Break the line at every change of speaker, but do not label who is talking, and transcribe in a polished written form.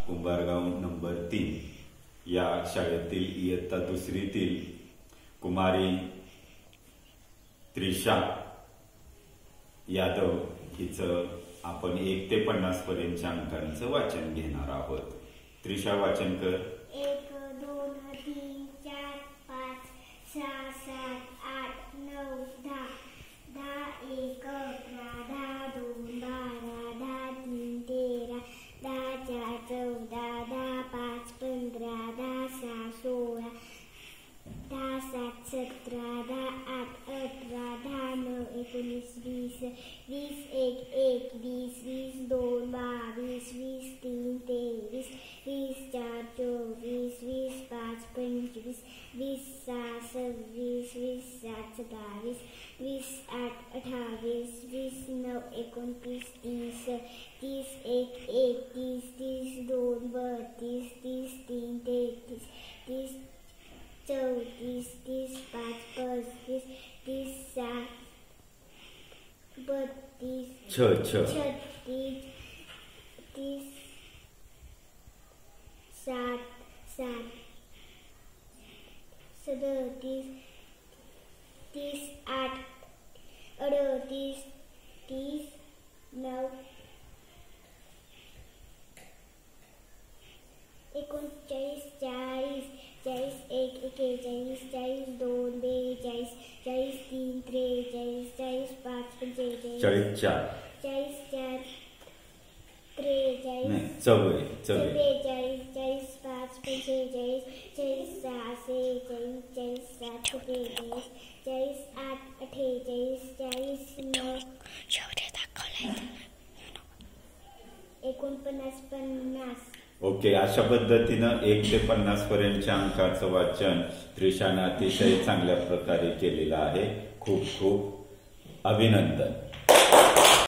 Kumbhargaon number 3 या शाळेतील इयत्ता दुसरीतील कुमारी त्रिशा यादव हिचं आपण 1 ते 50 पर्यंतच्या अंकांचं वाचन घेणार आहोत। त्रिशा वाचन कर।
1 2 3 4 5 6 7 8 9 10 10 1 11 10 2 12 10 3 13 10 4 14 10 5 15 10 6 16 10 7 17 10 8 18 10 9 19 20 20 1 1 20 20 2 22 20 3 23 20 4 24 20 5 25 20 6 26 20 7 27 20 8 28 20 9 29 30 30 1 1 30 30 2 32 30 3 33 30 34 30 5 35 30 7 32 36 30 7 7 37 30 8 38 30 9 39 40 40 1 41 40 2 42 40 3 43 40 5 45
40 4
40 4 43
नाही 44
44 40 5 45 40 6 46 40 7 43 40 8 48 40 9 49
ओके। अशा पद्धतीनं 1 ते 50 पर्यंतच्या अंकाचं वाचन त्रिशाने अतिशय चांगल्या प्रकारे केलेलं आहे। खूप खूप अभिनंदन।